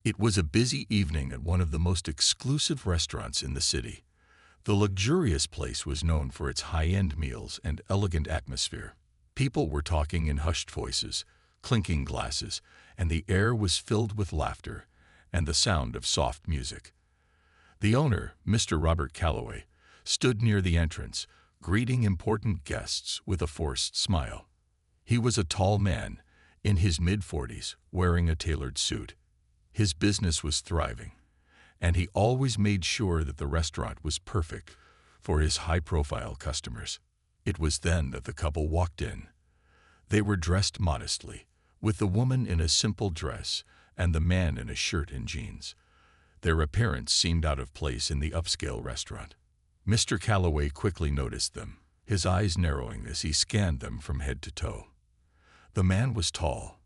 It was a busy evening at one of the most exclusive restaurants in the city. The luxurious place was known for its high-end meals and elegant atmosphere. People were talking in hushed voices, clinking glasses, and the air was filled with laughter and the sound of soft music. The owner, Mr. Robert Calloway, stood near the entrance, greeting important guests with a forced smile. He was a tall man, in his mid-40s, wearing a tailored suit. His business was thriving, and he always made sure that the restaurant was perfect for his high-profile customers. It was then that the couple walked in. They were dressed modestly, with the woman in a simple dress and the man in a shirt and jeans. Their appearance seemed out of place in the upscale restaurant. Mr. Calloway quickly noticed them, his eyes narrowing as he scanned them from head to toe. The man was tall,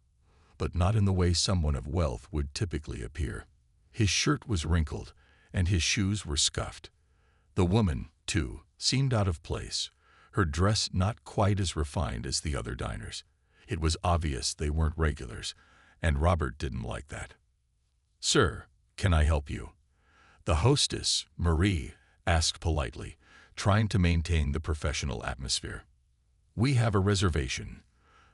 but not in the way someone of wealth would typically appear. His shirt was wrinkled, and his shoes were scuffed. The woman, too, seemed out of place, her dress not quite as refined as the other diners. It was obvious they weren't regulars, and Robert didn't like that. "Sir, can I help you?" The hostess, Marie, asked politely, trying to maintain the professional atmosphere. "We have a reservation,"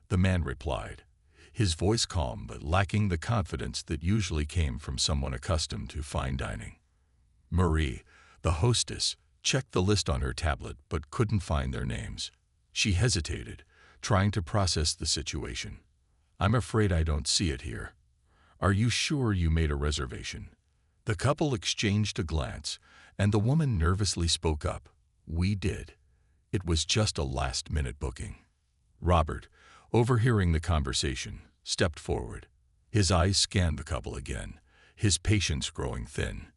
the man replied, his voice calm but lacking the confidence that usually came from someone accustomed to fine dining. Marie, the hostess, checked the list on her tablet but couldn't find their names. She hesitated, trying to process the situation. "I'm afraid I don't see it here. Are you sure you made a reservation?" The couple exchanged a glance, and the woman nervously spoke up. "We did. It was just a last-minute booking." Robert, overhearing the conversation, stepped forward. His eyes scanned the couple again, his patience growing thin.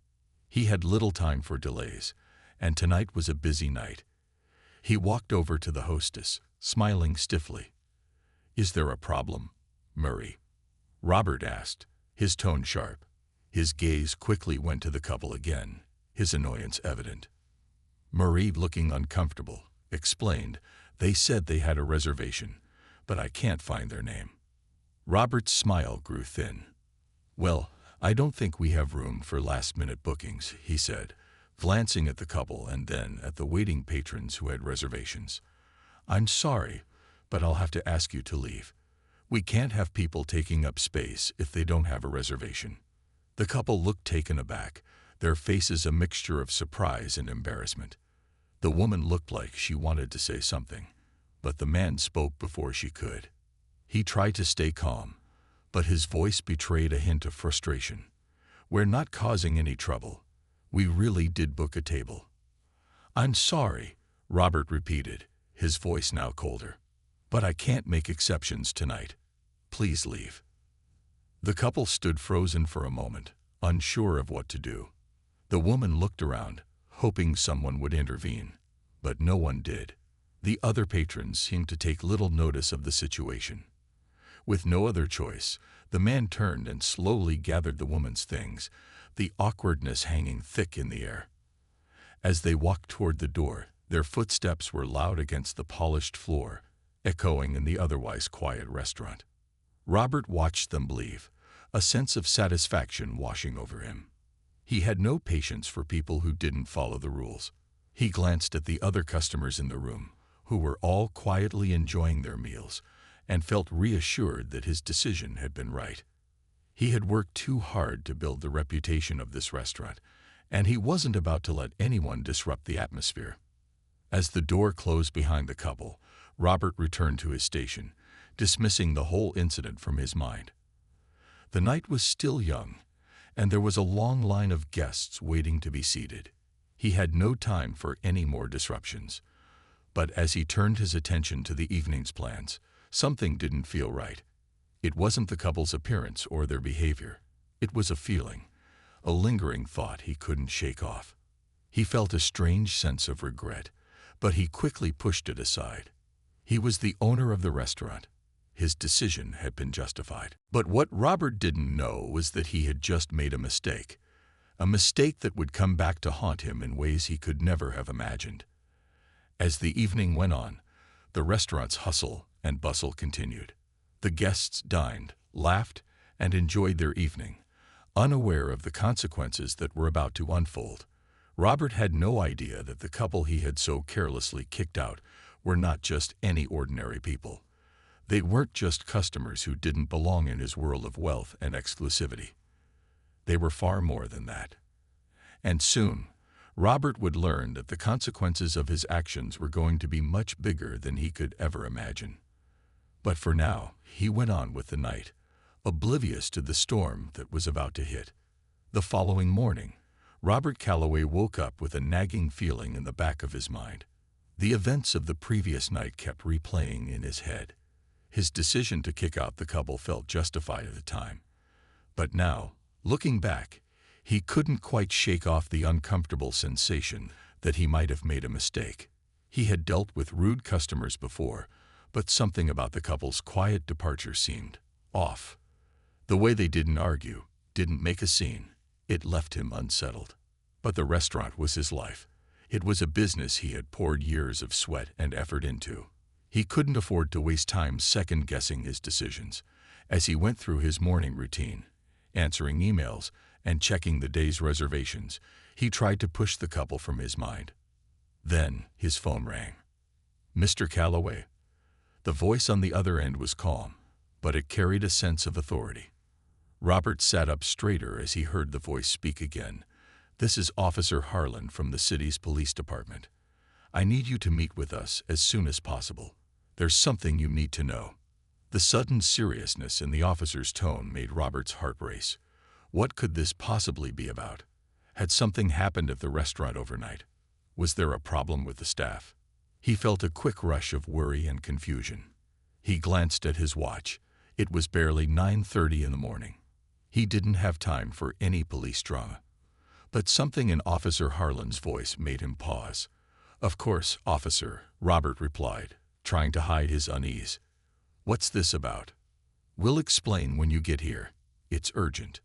He had little time for delays, and tonight was a busy night. He walked over to the hostess, smiling stiffly. "Is there a problem, Murray?" Robert asked, his tone sharp. His gaze quickly went to the couple again, his annoyance evident. Murray, looking uncomfortable, explained, "They said they had a reservation, but I can't find their name." Robert's smile grew thin. "Well, I don't think we have room for last-minute bookings," he said, glancing at the couple and then at the waiting patrons who had reservations. "I'm sorry, but I'll have to ask you to leave. We can't have people taking up space if they don't have a reservation." The couple looked taken aback, their faces a mixture of surprise and embarrassment. The woman looked like she wanted to say something, but the man spoke before she could. He tried to stay calm, but his voice betrayed a hint of frustration. "We're not causing any trouble. We really did book a table." "I'm sorry," Robert repeated, his voice now colder. "But I can't make exceptions tonight. Please leave." The couple stood frozen for a moment, unsure of what to do. The woman looked around, hoping someone would intervene, but no one did. The other patrons seemed to take little notice of the situation. With no other choice, the man turned and slowly gathered the woman's things, the awkwardness hanging thick in the air. As they walked toward the door, their footsteps were loud against the polished floor, echoing in the otherwise quiet restaurant. Robert watched them leave, a sense of satisfaction washing over him. He had no patience for people who didn't follow the rules. He glanced at the other customers in the room, who were all quietly enjoying their meals, and felt reassured that his decision had been right. He had worked too hard to build the reputation of this restaurant, and he wasn't about to let anyone disrupt the atmosphere. As the door closed behind the couple, Robert returned to his station, dismissing the whole incident from his mind. The night was still young, and there was a long line of guests waiting to be seated. He had no time for any more disruptions. But as he turned his attention to the evening's plans, something didn't feel right. It wasn't the couple's appearance or their behavior. It was a feeling, a lingering thought he couldn't shake off. He felt a strange sense of regret, but he quickly pushed it aside. He was the owner of the restaurant. His decision had been justified. But what Robert didn't know was that he had just made a mistake that would come back to haunt him in ways he could never have imagined. As the evening went on, the restaurant's hustle and bustle continued. The guests dined, laughed, and enjoyed their evening, unaware of the consequences that were about to unfold. Robert had no idea that the couple he had so carelessly kicked out were not just any ordinary people. They weren't just customers who didn't belong in his world of wealth and exclusivity. They were far more than that. And soon, Robert would learn that the consequences of his actions were going to be much bigger than he could ever imagine. But for now, he went on with the night, oblivious to the storm that was about to hit. The following morning, Robert Calloway woke up with a nagging feeling in the back of his mind. The events of the previous night kept replaying in his head. His decision to kick out the couple felt justified at the time. But now, looking back, he couldn't quite shake off the uncomfortable sensation that he might have made a mistake. He had dealt with rude customers before, but something about the couple's quiet departure seemed off. The way they didn't argue, didn't make a scene, it left him unsettled. But the restaurant was his life. It was a business he had poured years of sweat and effort into. He couldn't afford to waste time second-guessing his decisions. As he went through his morning routine, answering emails and checking the day's reservations, he tried to push the couple from his mind. Then his phone rang. "Mr. Calloway." The voice on the other end was calm, but it carried a sense of authority. Robert sat up straighter as he heard the voice speak again. "This is Officer Harlan from the city's police department. I need you to meet with us as soon as possible. There's something you need to know." The sudden seriousness in the officer's tone made Robert's heart race. What could this possibly be about? Had something happened at the restaurant overnight? Was there a problem with the staff? He felt a quick rush of worry and confusion. He glanced at his watch. It was barely 9:30 in the morning. He didn't have time for any police drama. But something in Officer Harlan's voice made him pause. "Of course, officer," Robert replied, trying to hide his unease. "What's this about?" "We'll explain when you get here. It's urgent."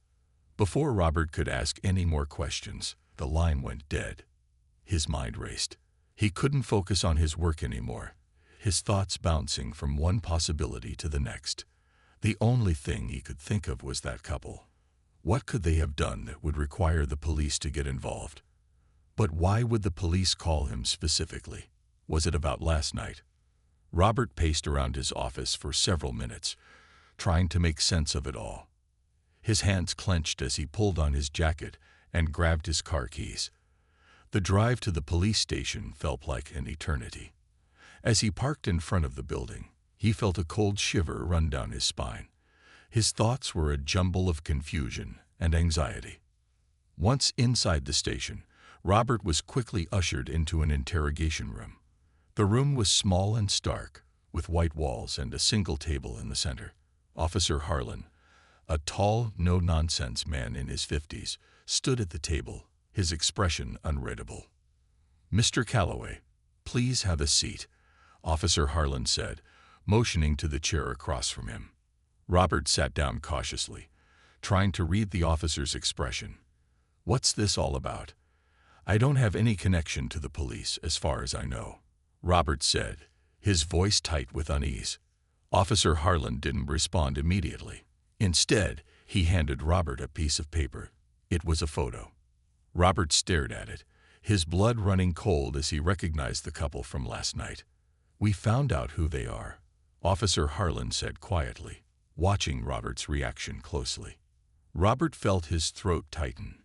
Before Robert could ask any more questions, the line went dead. His mind raced. He couldn't focus on his work anymore, his thoughts bouncing from one possibility to the next. The only thing he could think of was that couple. What could they have done that would require the police to get involved? But why would the police call him specifically? Was it about last night? Robert paced around his office for several minutes, trying to make sense of it all. His hands clenched as he pulled on his jacket and grabbed his car keys. The drive to the police station felt like an eternity. As he parked in front of the building, he felt a cold shiver run down his spine. His thoughts were a jumble of confusion and anxiety. Once inside the station, Robert was quickly ushered into an interrogation room. The room was small and stark, with white walls and a single table in the center. Officer Harlan, a tall, no-nonsense man in his 50s, stood at the table, his expression unreadable. "Mr. Calloway, please have a seat," Officer Harlan said, motioning to the chair across from him. Robert sat down cautiously, trying to read the officer's expression. "What's this all about?" "I don't have any connection to the police, as far as I know," Robert said, his voice tight with unease. Officer Harlan didn't respond immediately. Instead, he handed Robert a piece of paper. It was a photo. Robert stared at it, his blood running cold as he recognized the couple from last night. "We found out who they are," Officer Harlan said quietly, watching Robert's reaction closely. Robert felt his throat tighten.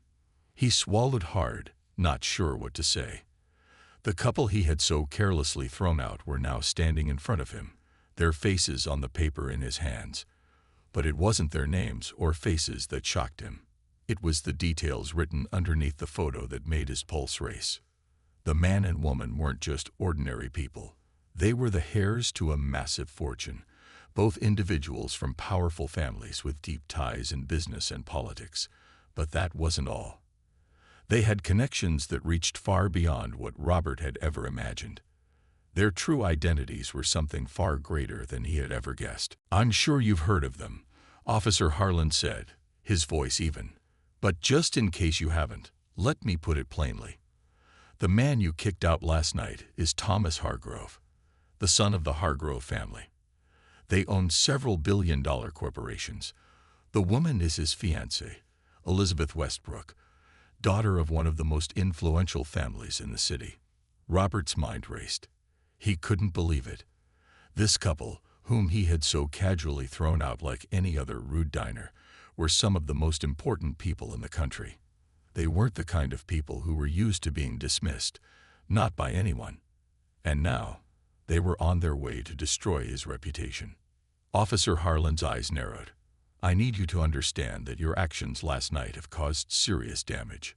He swallowed hard, not sure what to say. The couple he had so carelessly thrown out were now standing in front of him, their faces on the paper in his hands. But it wasn't their names or faces that shocked him. It was the details written underneath the photo that made his pulse race. The man and woman weren't just ordinary people. They were the heirs to a massive fortune, both individuals from powerful families with deep ties in business and politics. But that wasn't all. They had connections that reached far beyond what Robert had ever imagined. Their true identities were something far greater than he had ever guessed. "I'm sure you've heard of them," Officer Harlan said, his voice even. "But just in case you haven't, let me put it plainly. The man you kicked out last night is Thomas Hargrove, the son of the Hargrove family. They own several billion-dollar corporations. The woman is his fiancée, Elizabeth Westbrook, daughter of one of the most influential families in the city. Robert's mind raced. He couldn't believe it. This couple, whom he had so casually thrown out like any other rude diner, were some of the most important people in the country. They weren't the kind of people who were used to being dismissed, not by anyone. And now, they were on their way to destroy his reputation. Officer Harlan's eyes narrowed. I need you to understand that your actions last night have caused serious damage.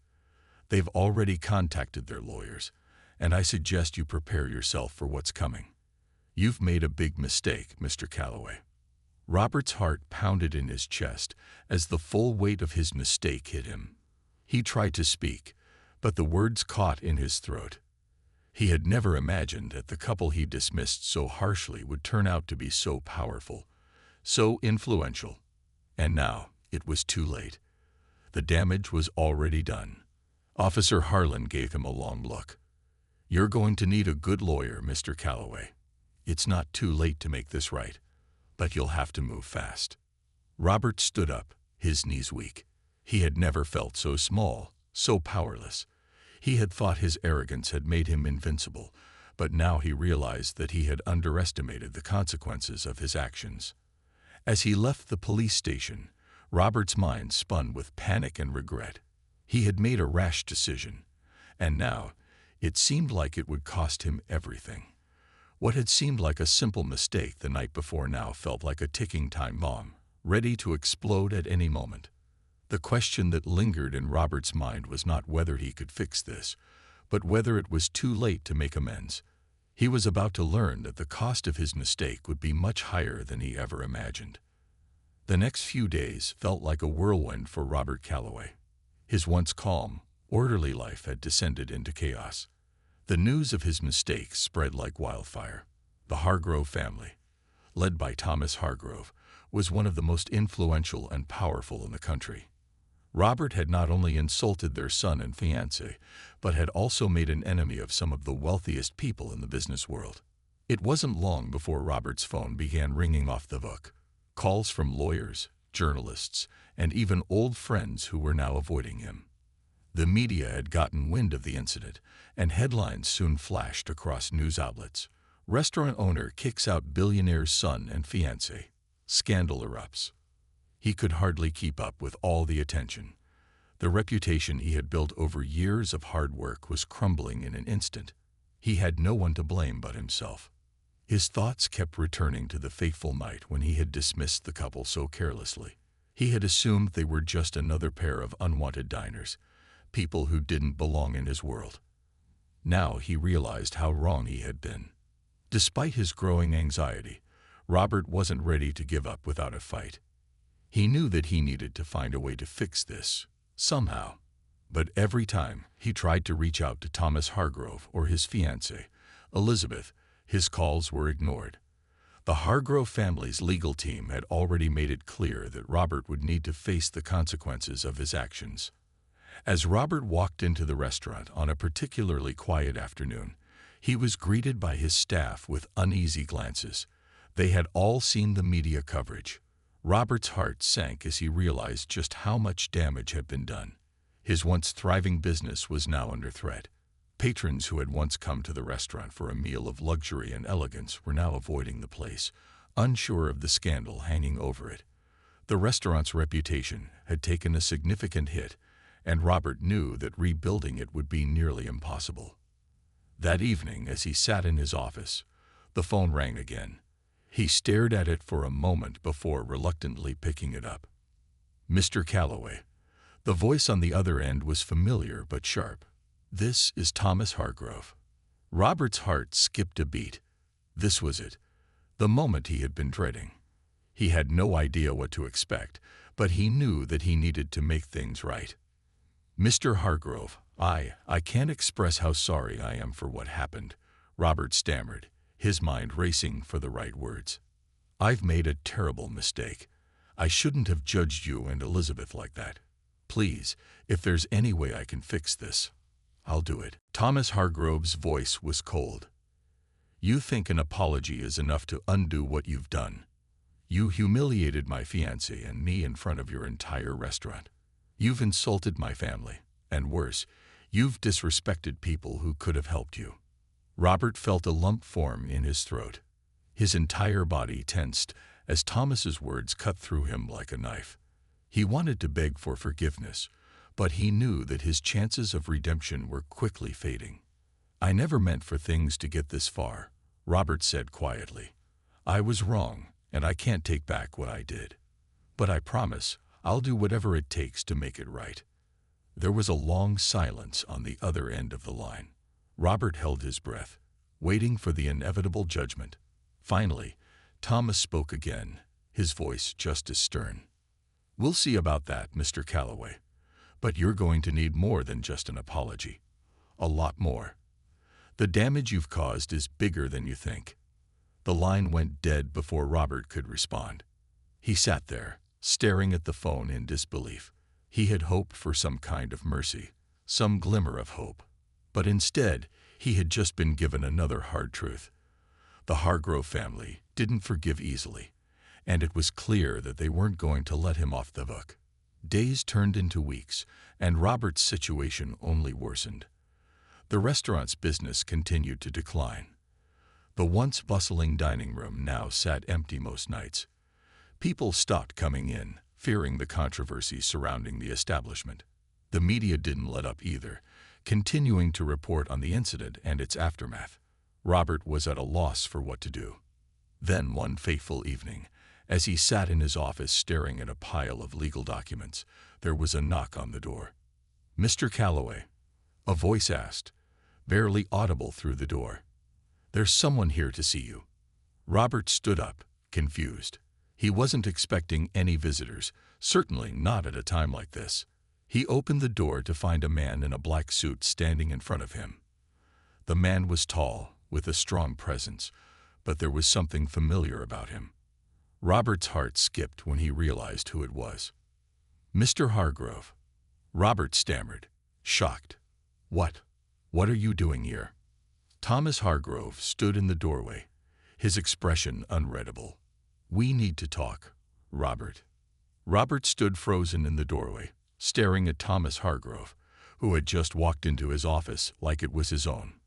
They've already contacted their lawyers, and I suggest you prepare yourself for what's coming. You've made a big mistake, Mr. Calloway. Robert's heart pounded in his chest as the full weight of his mistake hit him. He tried to speak, but the words caught in his throat. He had never imagined that the couple he dismissed so harshly would turn out to be so powerful, so influential. And now it was too late. The damage was already done. Officer Harlan gave him a long look. You're going to need a good lawyer, Mr. Calloway. It's not too late to make this right, but you'll have to move fast. Robert stood up, his knees weak. He had never felt so small, so powerless. He had thought his arrogance had made him invincible, but now he realized that he had underestimated the consequences of his actions. As he left the police station, Robert's mind spun with panic and regret. He had made a rash decision, and now it seemed like it would cost him everything. What had seemed like a simple mistake the night before now felt like a ticking time bomb, ready to explode at any moment. The question that lingered in Robert's mind was not whether he could fix this, but whether it was too late to make amends. He was about to learn that the cost of his mistake would be much higher than he ever imagined. The next few days felt like a whirlwind for Robert Calloway. His once calm, orderly life had descended into chaos. The news of his mistake spread like wildfire. The Hargrove family, led by Thomas Hargrove, was one of the most influential and powerful in the country. Robert had not only insulted their son and fiancé, but had also made an enemy of some of the wealthiest people in the business world. It wasn't long before Robert's phone began ringing off the hook. Calls from lawyers, journalists, and even old friends who were now avoiding him. The media had gotten wind of the incident, and headlines soon flashed across news outlets. Restaurant owner kicks out billionaire's son and fiancé. Scandal erupts. He could hardly keep up with all the attention. The reputation he had built over years of hard work was crumbling in an instant. He had no one to blame but himself. His thoughts kept returning to the fateful night when he had dismissed the couple so carelessly. He had assumed they were just another pair of unwanted diners, people who didn't belong in his world. Now he realized how wrong he had been. Despite his growing anxiety, Robert wasn't ready to give up without a fight. He knew that he needed to find a way to fix this, somehow. But every time he tried to reach out to Thomas Hargrove or his fiancée, Elizabeth, his calls were ignored. The Hargrove family's legal team had already made it clear that Robert would need to face the consequences of his actions. As Robert walked into the restaurant on a particularly quiet afternoon, he was greeted by his staff with uneasy glances. They had all seen the media coverage. Robert's heart sank as he realized just how much damage had been done. His once thriving business was now under threat. Patrons who had once come to the restaurant for a meal of luxury and elegance were now avoiding the place, unsure of the scandal hanging over it. The restaurant's reputation had taken a significant hit, and Robert knew that rebuilding it would be nearly impossible. That evening, as he sat in his office, the phone rang again. He stared at it for a moment before reluctantly picking it up. Mr. Calloway. The voice on the other end was familiar but sharp. This is Thomas Hargrove. Robert's heart skipped a beat. This was it, the moment he had been dreading. He had no idea what to expect, but he knew that he needed to make things right. Mr. Hargrove, I can't express how sorry I am for what happened, Robert stammered, his mind racing for the right words. I've made a terrible mistake. I shouldn't have judged you and Elizabeth like that. Please, if there's any way I can fix this, I'll do it. Thomas Hargrove's voice was cold. You think an apology is enough to undo what you've done. You humiliated my fiancé and me in front of your entire restaurant. You've insulted my family, and worse, you've disrespected people who could have helped you." Robert felt a lump form in his throat. His entire body tensed as Thomas's words cut through him like a knife. He wanted to beg for forgiveness, but he knew that his chances of redemption were quickly fading. "I never meant for things to get this far," Robert said quietly. "I was wrong, and I can't take back what I did. But I promise I'll do whatever it takes to make it right." There was a long silence on the other end of the line. Robert held his breath, waiting for the inevitable judgment. Finally, Thomas spoke again, his voice just as stern. "We'll see about that, Mr. Calloway. But you're going to need more than just an apology. A lot more. The damage you've caused is bigger than you think." The line went dead before Robert could respond. He sat there, staring at the phone in disbelief. He had hoped for some kind of mercy, some glimmer of hope. But instead, he had just been given another hard truth. The Hargrove family didn't forgive easily, and it was clear that they weren't going to let him off the hook. Days turned into weeks, and Robert's situation only worsened. The restaurant's business continued to decline. The once bustling dining room now sat empty most nights. People stopped coming in, fearing the controversy surrounding the establishment. The media didn't let up either, continuing to report on the incident and its aftermath. Robert was at a loss for what to do. Then one fateful evening, as he sat in his office staring at a pile of legal documents, there was a knock on the door. "Mr. Calloway," a voice asked, barely audible through the door. "There's someone here to see you." Robert stood up, confused. He wasn't expecting any visitors, certainly not at a time like this. He opened the door to find a man in a black suit standing in front of him. The man was tall, with a strong presence, but there was something familiar about him. Robert's heart skipped when he realized who it was. "Mr. Hargrove," Robert stammered, shocked. What are you doing here?" Thomas Hargrove stood in the doorway, his expression unreadable. "We need to talk, Robert." Robert stood frozen in the doorway, staring at Thomas Hargrove, who had just walked into his office like it was his own.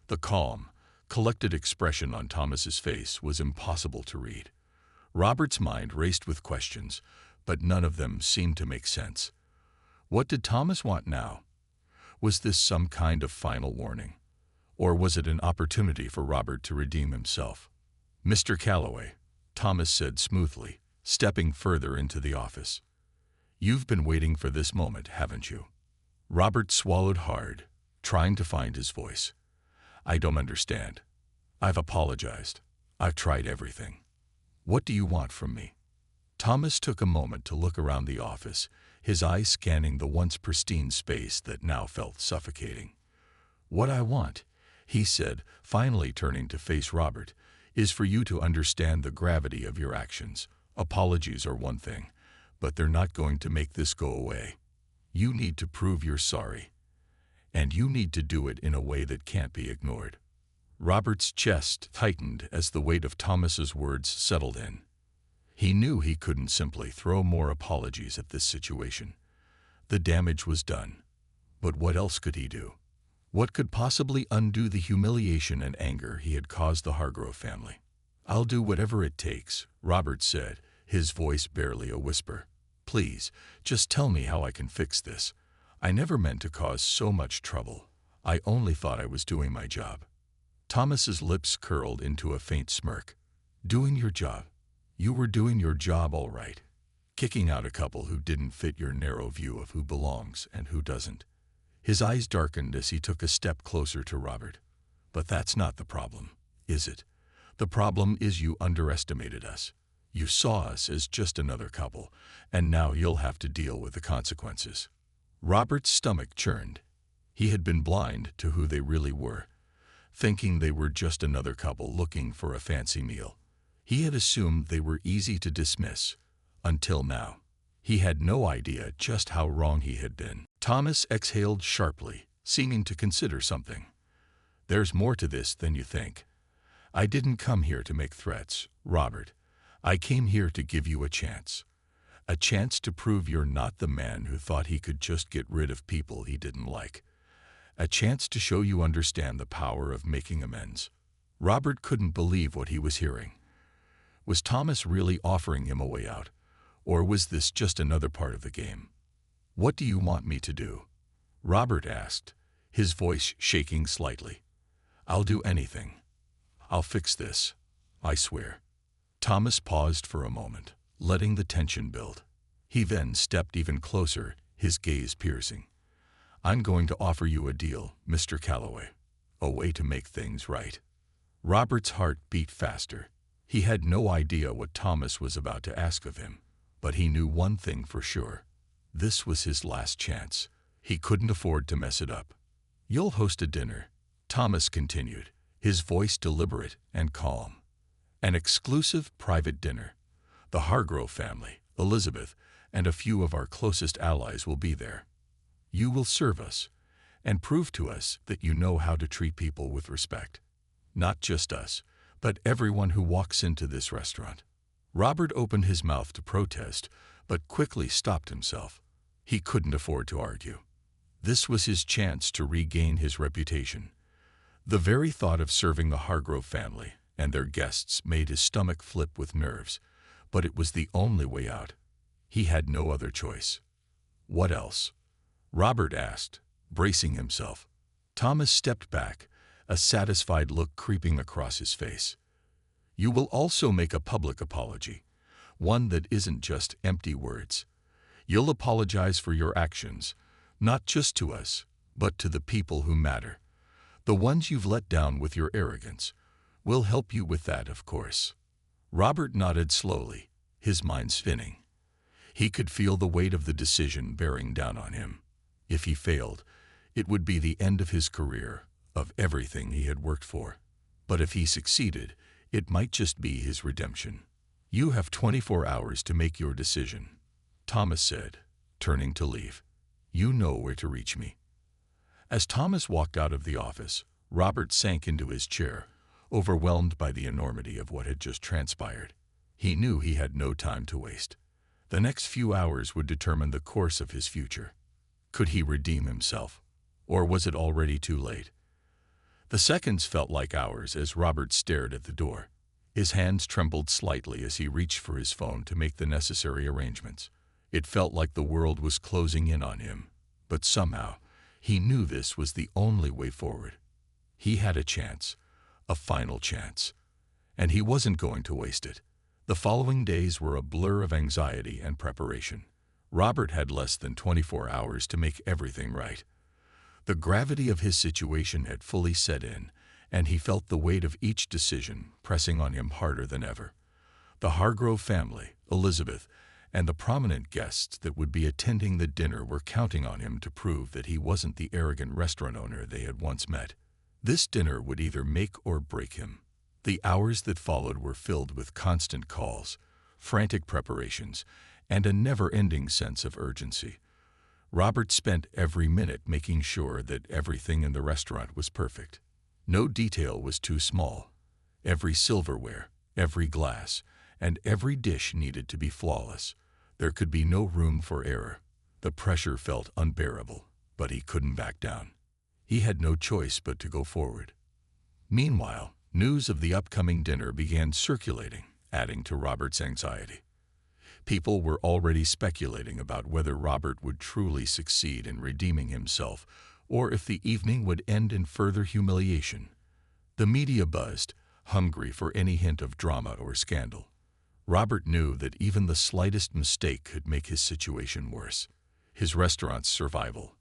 The calm, collected expression on Thomas's face was impossible to read. Robert's mind raced with questions, but none of them seemed to make sense. What did Thomas want now? Was this some kind of final warning? Or was it an opportunity for Robert to redeem himself? "Mr. Calloway," Thomas said smoothly, stepping further into the office. "You've been waiting for this moment, haven't you?" Robert swallowed hard, trying to find his voice. "I don't understand. I've apologized. I've tried everything. What do you want from me?" Thomas took a moment to look around the office, his eyes scanning the once pristine space that now felt suffocating. "What I want," he said, finally turning to face Robert, "is for you to understand the gravity of your actions. Apologies are one thing, but they're not going to make this go away. You need to prove you're sorry, and you need to do it in a way that can't be ignored." Robert's chest tightened as the weight of Thomas's words settled in. He knew he couldn't simply throw more apologies at this situation. The damage was done. But what else could he do? What could possibly undo the humiliation and anger he had caused the Hargrove family? "I'll do whatever it takes," Robert said, his voice barely a whisper. "Please, just tell me how I can fix this. I never meant to cause so much trouble. I only thought I was doing my job." Thomas's lips curled into a faint smirk. "Doing your job? You were doing your job all right. Kicking out a couple who didn't fit your narrow view of who belongs and who doesn't." His eyes darkened as he took a step closer to Robert. "But that's not the problem, is it? The problem is you underestimated us. You saw us as just another couple, and now you'll have to deal with the consequences." Robert's stomach churned. He had been blind to who they really were, thinking they were just another couple looking for a fancy meal. He had assumed they were easy to dismiss, until now. He had no idea just how wrong he had been. Thomas exhaled sharply, seeming to consider something. "There's more to this than you think. I didn't come here to make threats, Robert. I came here to give you a chance. A chance to prove you're not the man who thought he could just get rid of people he didn't like. A chance to show you understand the power of making amends. Robert couldn't believe what he was hearing. Was Thomas really offering him a way out? Or was this just another part of the game? "What do you want me to do?" Robert asked, his voice shaking slightly. "I'll do anything. I'll fix this, I swear." Thomas paused for a moment, letting the tension build. He then stepped even closer, his gaze piercing. "I'm going to offer you a deal, Mr. Calloway. A way to make things right." Robert's heart beat faster. He had no idea what Thomas was about to ask of him, but he knew one thing for sure. This was his last chance. He couldn't afford to mess it up. "You'll host a dinner," Thomas continued, his voice deliberate and calm. "An exclusive private dinner. The Hargrove family, Elizabeth, and a few of our closest allies will be there. You will serve us and prove to us that you know how to treat people with respect. Not just us, but everyone who walks into this restaurant." Robert opened his mouth to protest, but quickly stopped himself. He couldn't afford to argue. This was his chance to regain his reputation. The very thought of serving the Hargrove family and their guests made his stomach flip with nerves, but it was the only way out. He had no other choice. "What else?" Robert asked, bracing himself. Thomas stepped back, a satisfied look creeping across his face. "You will also make a public apology, one that isn't just empty words. You'll apologize for your actions, not just to us, but to the people who matter. The ones you've let down with your arrogance. We'll help you with that, of course." Robert nodded slowly, his mind spinning. He could feel the weight of the decision bearing down on him. If he failed, it would be the end of his career, of everything he had worked for. But if he succeeded, it might just be his redemption. "You have 24 hours to make your decision," Thomas said, turning to leave. "You know where to reach me." As Thomas walked out of the office, Robert sank into his chair, overwhelmed by the enormity of what had just transpired. He knew he had no time to waste. The next few hours would determine the course of his future. Could he redeem himself? Or was it already too late? The seconds felt like hours as Robert stared at the door. His hands trembled slightly as he reached for his phone to make the necessary arrangements. It felt like the world was closing in on him, but somehow he knew this was the only way forward. He had a chance, a final chance, and he wasn't going to waste it. The following days were a blur of anxiety and preparation. Robert had less than 24 hours to make everything right. The gravity of his situation had fully set in, and he felt the weight of each decision pressing on him harder than ever. The Hargrove family, Elizabeth, and the prominent guests that would be attending the dinner were counting on him to prove that he wasn't the arrogant restaurant owner they had once met. This dinner would either make or break him. The hours that followed were filled with constant calls, frantic preparations, and a never-ending sense of urgency. Robert spent every minute making sure that everything in the restaurant was perfect. No detail was too small. Every silverware, every glass, and every dish needed to be flawless. There could be no room for error. The pressure felt unbearable, but he couldn't back down. He had no choice but to go forward. Meanwhile, news of the upcoming dinner began circulating, adding to Robert's anxiety. People were already speculating about whether Robert would truly succeed in redeeming himself, or if the evening would end in further humiliation. The media buzzed, hungry for any hint of drama or scandal. Robert knew that even the slightest mistake could make his situation worse. His restaurant's survival,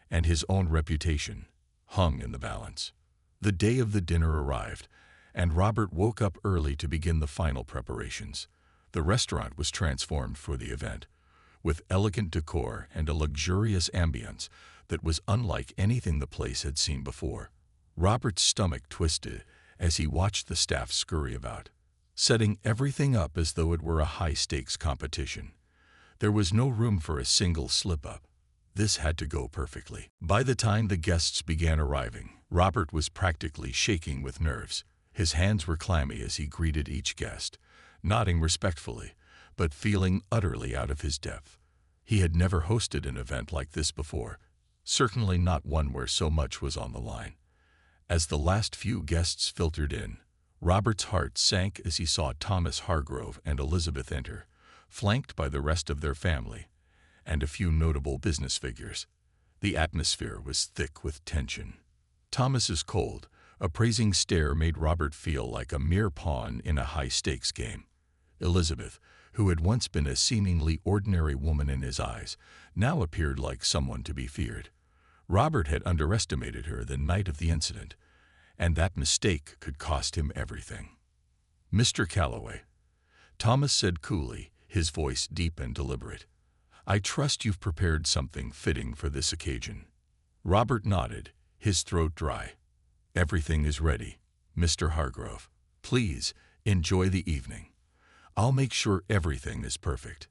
and his own reputation, hung in the balance. The day of the dinner arrived, and Robert woke up early to begin the final preparations. The restaurant was transformed for the event, with elegant decor and a luxurious ambience that was unlike anything the place had seen before. Robert's stomach twisted as he watched the staff scurry about, setting everything up as though it were a high-stakes competition. There was no room for a single slip-up. This had to go perfectly. By the time the guests began arriving, Robert was practically shaking with nerves. His hands were clammy as he greeted each guest, nodding respectfully, but feeling utterly out of his depth. He had never hosted an event like this before, certainly not one where so much was on the line. As the last few guests filtered in, Robert's heart sank as he saw Thomas Hargrove and Elizabeth enter, flanked by the rest of their family and a few notable business figures. The atmosphere was thick with tension. Thomas's cold, appraising stare made Robert feel like a mere pawn in a high-stakes game. Elizabeth, who had once been a seemingly ordinary woman in his eyes, now appeared like someone to be feared. Robert had underestimated her the night of the incident, and that mistake could cost him everything. "Mr. Calloway," Thomas said coolly, his voice deep and deliberate, "I trust you've prepared something fitting for this occasion." Robert nodded, his throat dry. "Everything is ready, Mr. Hargrove. Please enjoy the evening. I'll make sure everything is perfect."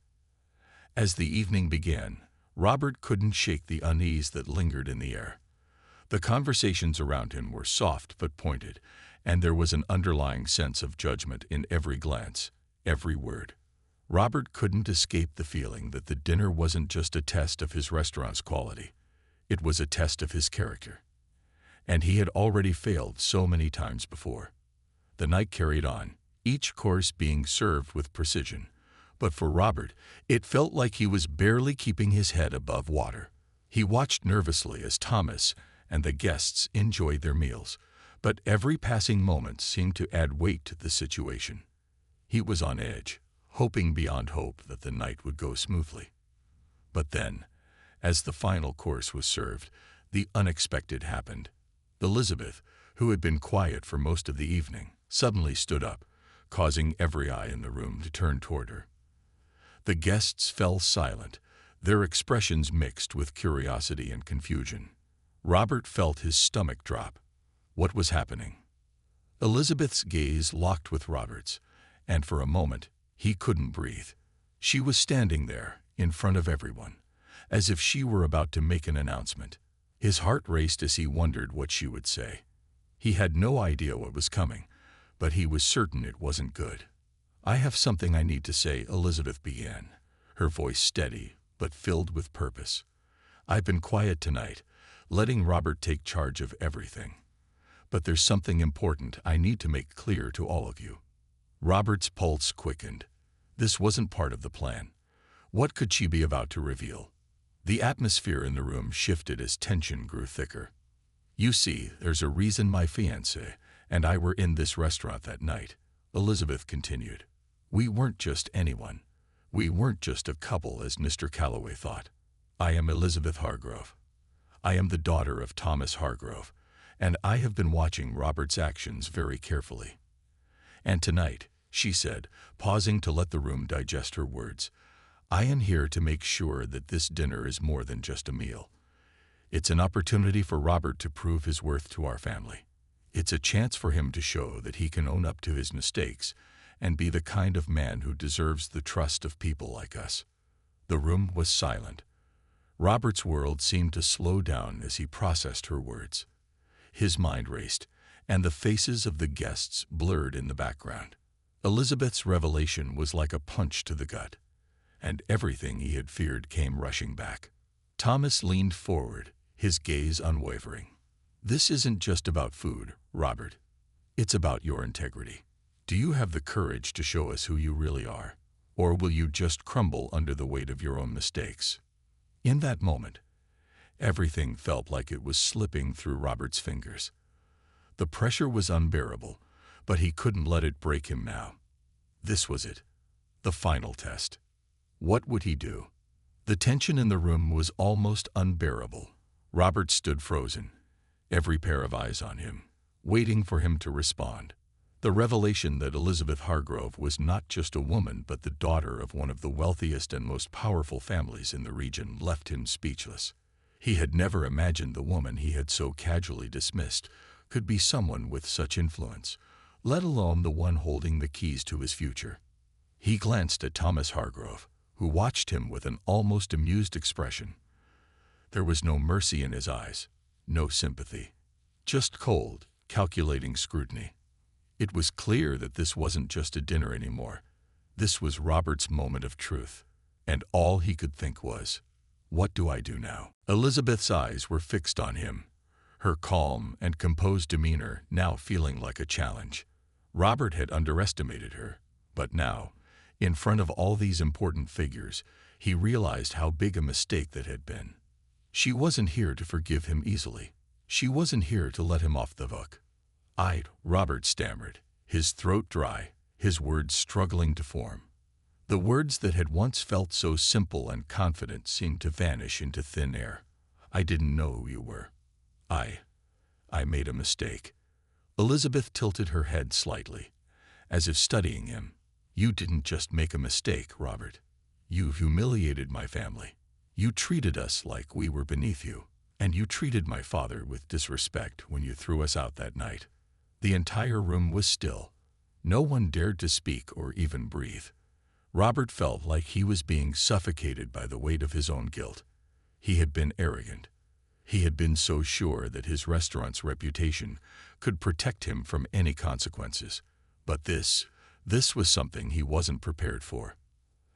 As the evening began, Robert couldn't shake the unease that lingered in the air. The conversations around him were soft but pointed, and there was an underlying sense of judgment in every glance, every word. Robert couldn't escape the feeling that the dinner wasn't just a test of his restaurant's quality. It was a test of his character. And he had already failed so many times before. The night carried on, each course being served with precision. But for Robert, it felt like he was barely keeping his head above water. He watched nervously as Thomas and the guests enjoyed their meals, but every passing moment seemed to add weight to the situation. He was on edge, hoping beyond hope that the night would go smoothly. But then, as the final course was served, the unexpected happened. Elizabeth, who had been quiet for most of the evening, suddenly stood up, causing every eye in the room to turn toward her. The guests fell silent, their expressions mixed with curiosity and confusion. Robert felt his stomach drop. What was happening? Elizabeth's gaze locked with Robert's, and for a moment, he couldn't breathe. She was standing there, in front of everyone, as if she were about to make an announcement. His heart raced as he wondered what she would say. He had no idea what was coming, but he was certain it wasn't good. "I have something I need to say," Elizabeth began, her voice steady but filled with purpose. "I've been quiet tonight, letting Robert take charge of everything. But there's something important I need to make clear to all of you." Robert's pulse quickened. This wasn't part of the plan. What could she be about to reveal? The atmosphere in the room shifted as tension grew thicker. "You see, there's a reason my fiancé and I were in this restaurant that night," Elizabeth continued. "We weren't just anyone. We weren't just a couple as Mr. Calloway thought. I am Elizabeth Hargrove. I am the daughter of Thomas Hargrove, and I have been watching Robert's actions very carefully. And tonight," she said, pausing to let the room digest her words, "I am here to make sure that this dinner is more than just a meal. It's an opportunity for Robert to prove his worth to our family. It's a chance for him to show that he can own up to his mistakes and be the kind of man who deserves the trust of people like us." The room was silent. Robert's world seemed to slow down as he processed her words. His mind raced, and the faces of the guests blurred in the background. Elizabeth's revelation was like a punch to the gut, and everything he had feared came rushing back. Thomas leaned forward, his gaze unwavering. "This isn't just about food, Robert. It's about your integrity. Do you have the courage to show us who you really are, or will you just crumble under the weight of your own mistakes?" In that moment, everything felt like it was slipping through Robert's fingers. The pressure was unbearable, but he couldn't let it break him now. This was it, the final test. What would he do? The tension in the room was almost unbearable. Robert stood frozen, every pair of eyes on him, waiting for him to respond. The revelation that Elizabeth Hargrove was not just a woman but the daughter of one of the wealthiest and most powerful families in the region left him speechless. He had never imagined the woman he had so casually dismissed could be someone with such influence, let alone the one holding the keys to his future. He glanced at Thomas Hargrove, who watched him with an almost amused expression. There was no mercy in his eyes, no sympathy, just cold, calculating scrutiny. It was clear that this wasn't just a dinner anymore. This was Robert's moment of truth, and all he could think was, "What do I do now?" Elizabeth's eyes were fixed on him, her calm and composed demeanor now feeling like a challenge. Robert had underestimated her, but now, in front of all these important figures, he realized how big a mistake that had been. She wasn't here to forgive him easily. She wasn't here to let him off the hook. Robert stammered, his throat dry, his words struggling to form. The words that had once felt so simple and confident seemed to vanish into thin air. "I didn't know who you were. I made a mistake." Elizabeth tilted her head slightly, as if studying him. "You didn't just make a mistake, Robert. You humiliated my family. You treated us like we were beneath you, and you treated my father with disrespect when you threw us out that night." The entire room was still. No one dared to speak or even breathe. Robert felt like he was being suffocated by the weight of his own guilt. He had been arrogant. He had been so sure that his restaurant's reputation could protect him from any consequences. But this was something he wasn't prepared for.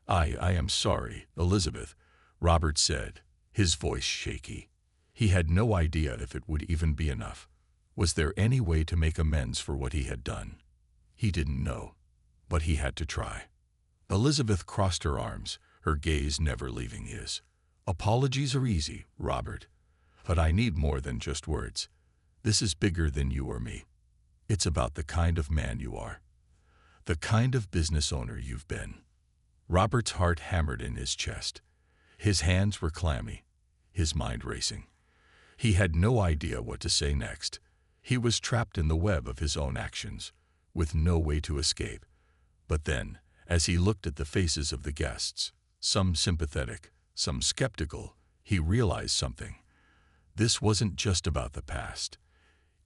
I am sorry, Elizabeth," Robert said, his voice shaky. He had no idea if it would even be enough. Was there any way to make amends for what he had done? He didn't know, but he had to try. Elizabeth crossed her arms, her gaze never leaving his. "Apologies are easy, Robert, but I need more than just words. This is bigger than you or me. It's about the kind of man you are, the kind of business owner you've been." Robert's heart hammered in his chest. His hands were clammy, his mind racing. He had no idea what to say next. He was trapped in the web of his own actions, with no way to escape. But then, as he looked at the faces of the guests, some sympathetic, some skeptical, he realized something. This wasn't just about the past.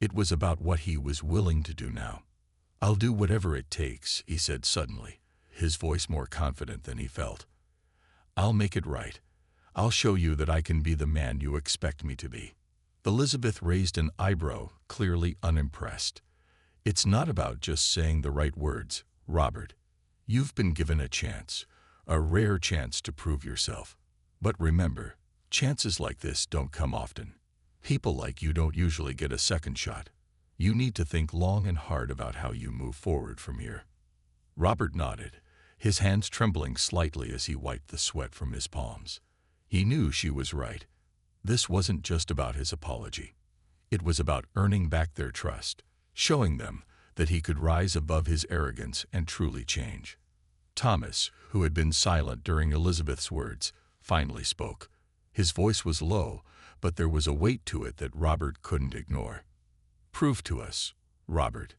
It was about what he was willing to do now. "I'll do whatever it takes," he said suddenly, his voice more confident than he felt. "I'll make it right. I'll show you that I can be the man you expect me to be." Elizabeth raised an eyebrow, clearly unimpressed. "It's not about just saying the right words, Robert. You've been given a chance, a rare chance to prove yourself. But remember, chances like this don't come often. People like you don't usually get a second shot. You need to think long and hard about how you move forward from here." Robert nodded, his hands trembling slightly as he wiped the sweat from his palms. He knew she was right. This wasn't just about his apology. It was about earning back their trust, showing them that he could rise above his arrogance and truly change. Thomas, who had been silent during Elizabeth's words, finally spoke. His voice was low, but there was a weight to it that Robert couldn't ignore. "Prove to us, Robert.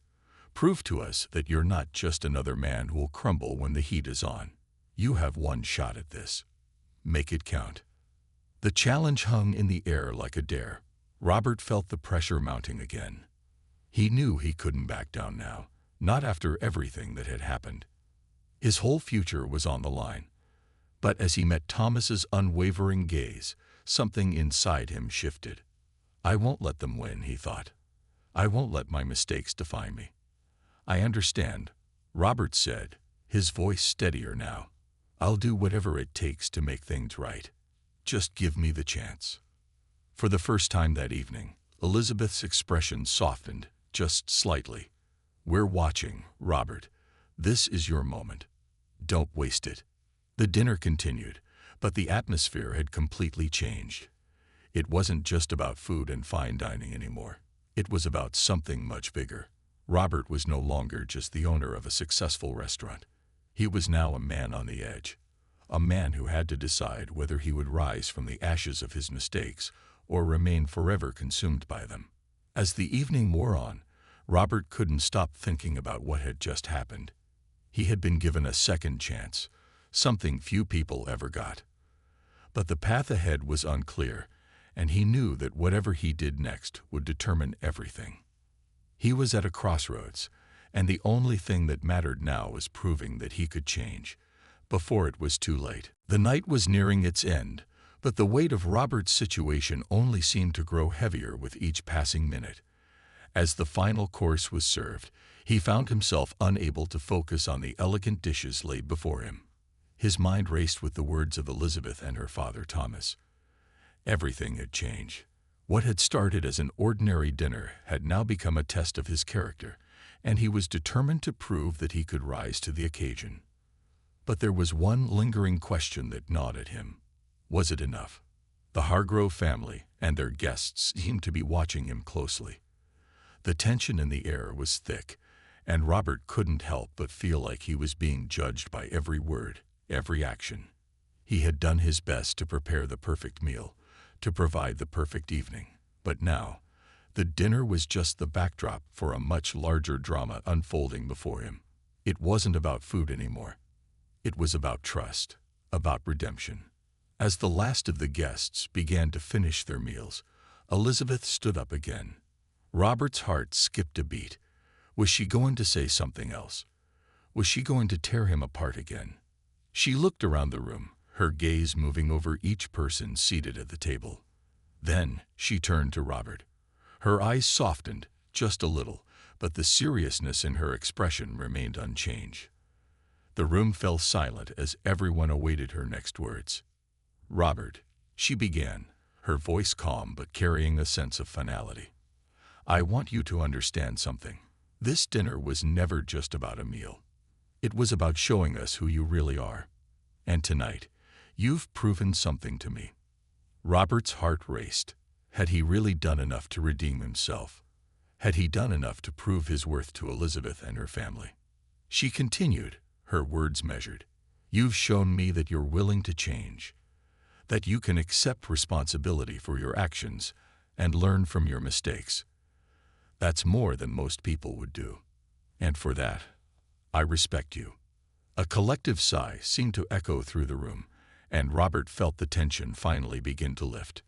Prove to us that you're not just another man who will crumble when the heat is on. You have one shot at this. Make it count." The challenge hung in the air like a dare. Robert felt the pressure mounting again. He knew he couldn't back down now, not after everything that had happened. His whole future was on the line. But as he met Thomas's unwavering gaze, something inside him shifted. "I won't let them win," he thought. "I won't let my mistakes define me." "I understand," Robert said, his voice steadier now. "I'll do whatever it takes to make things right. Just give me the chance." For the first time that evening, Elizabeth's expression softened, just slightly. "We're watching, Robert. This is your moment. Don't waste it." The dinner continued, but the atmosphere had completely changed. It wasn't just about food and fine dining anymore. It was about something much bigger. Robert was no longer just the owner of a successful restaurant. He was now a man on the edge. A man who had to decide whether he would rise from the ashes of his mistakes or remain forever consumed by them. As the evening wore on, Robert couldn't stop thinking about what had just happened. He had been given a second chance, something few people ever got. But the path ahead was unclear, and he knew that whatever he did next would determine everything. He was at a crossroads, and the only thing that mattered now was proving that he could change, before it was too late. The night was nearing its end, but the weight of Robert's situation only seemed to grow heavier with each passing minute. As the final course was served, he found himself unable to focus on the elegant dishes laid before him. His mind raced with the words of Elizabeth and her father Thomas. Everything had changed. What had started as an ordinary dinner had now become a test of his character, and he was determined to prove that he could rise to the occasion. But there was one lingering question that gnawed at him. Was it enough? The Hargrove family and their guests seemed to be watching him closely. The tension in the air was thick, and Robert couldn't help but feel like he was being judged by every word, every action. He had done his best to prepare the perfect meal, to provide the perfect evening, but now, the dinner was just the backdrop for a much larger drama unfolding before him. It wasn't about food anymore. It was about trust, about redemption. As the last of the guests began to finish their meals, Elizabeth stood up again. Robert's heart skipped a beat. Was she going to say something else? Was she going to tear him apart again? She looked around the room, her gaze moving over each person seated at the table. Then she turned to Robert. Her eyes softened, just a little, but the seriousness in her expression remained unchanged. The room fell silent as everyone awaited her next words. "Robert," she began, her voice calm but carrying a sense of finality. "I want you to understand something. This dinner was never just about a meal. It was about showing us who you really are. And tonight, you've proven something to me." Robert's heart raced. Had he really done enough to redeem himself? Had he done enough to prove his worth to Elizabeth and her family? She continued, her words measured. "You've shown me that you're willing to change, that you can accept responsibility for your actions and learn from your mistakes. That's more than most people would do. And for that, I respect you." A collective sigh seemed to echo through the room, and Robert felt the tension finally begin to lift.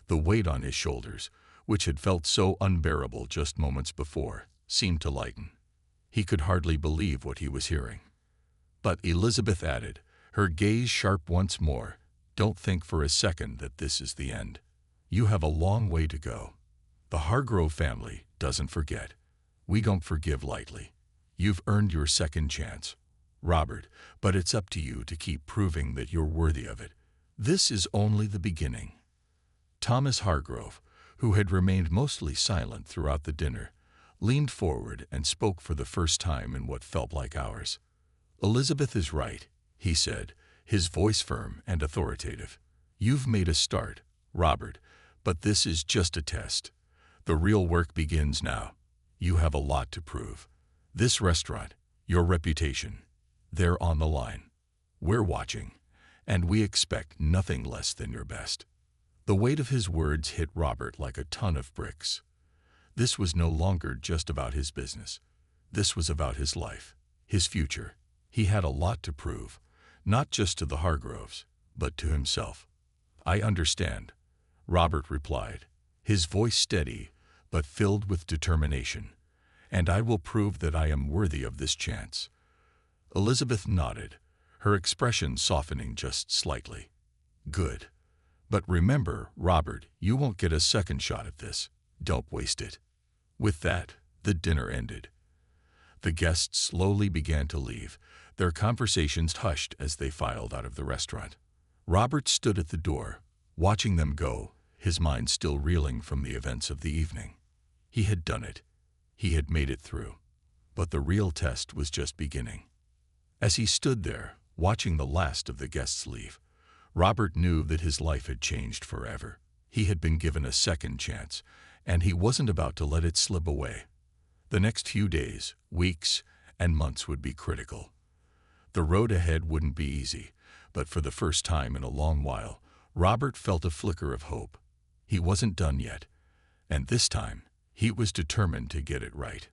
The weight on his shoulders, which had felt so unbearable just moments before, seemed to lighten. He could hardly believe what he was hearing. But Elizabeth added, her gaze sharp once more, "Don't think for a second that this is the end. You have a long way to go. The Hargrove family doesn't forget. We don't forgive lightly. You've earned your second chance, Robert, but it's up to you to keep proving that you're worthy of it. This is only the beginning." Thomas Hargrove, who had remained mostly silent throughout the dinner, leaned forward and spoke for the first time in what felt like hours. "Elizabeth is right," he said, his voice firm and authoritative. "You've made a start, Robert, but this is just a test. The real work begins now. You have a lot to prove. This restaurant, your reputation, they're on the line. We're watching, and we expect nothing less than your best." The weight of his words hit Robert like a ton of bricks. This was no longer just about his business. This was about his life, his future. He had a lot to prove, not just to the Hargroves, but to himself. "I understand," Robert replied, his voice steady but filled with determination. "And I will prove that I am worthy of this chance." Elizabeth nodded, her expression softening just slightly. "Good. But remember, Robert, you won't get a second shot at this. Don't waste it." With that, the dinner ended. The guests slowly began to leave, their conversations hushed as they filed out of the restaurant. Robert stood at the door, watching them go, his mind still reeling from the events of the evening. He had done it. He had made it through. But the real test was just beginning. As he stood there, watching the last of the guests leave, Robert knew that his life had changed forever. He had been given a second chance, and he wasn't about to let it slip away. The next few days, weeks, and months would be critical. The road ahead wouldn't be easy, but for the first time in a long while, Robert felt a flicker of hope. He wasn't done yet, and this time, he was determined to get it right.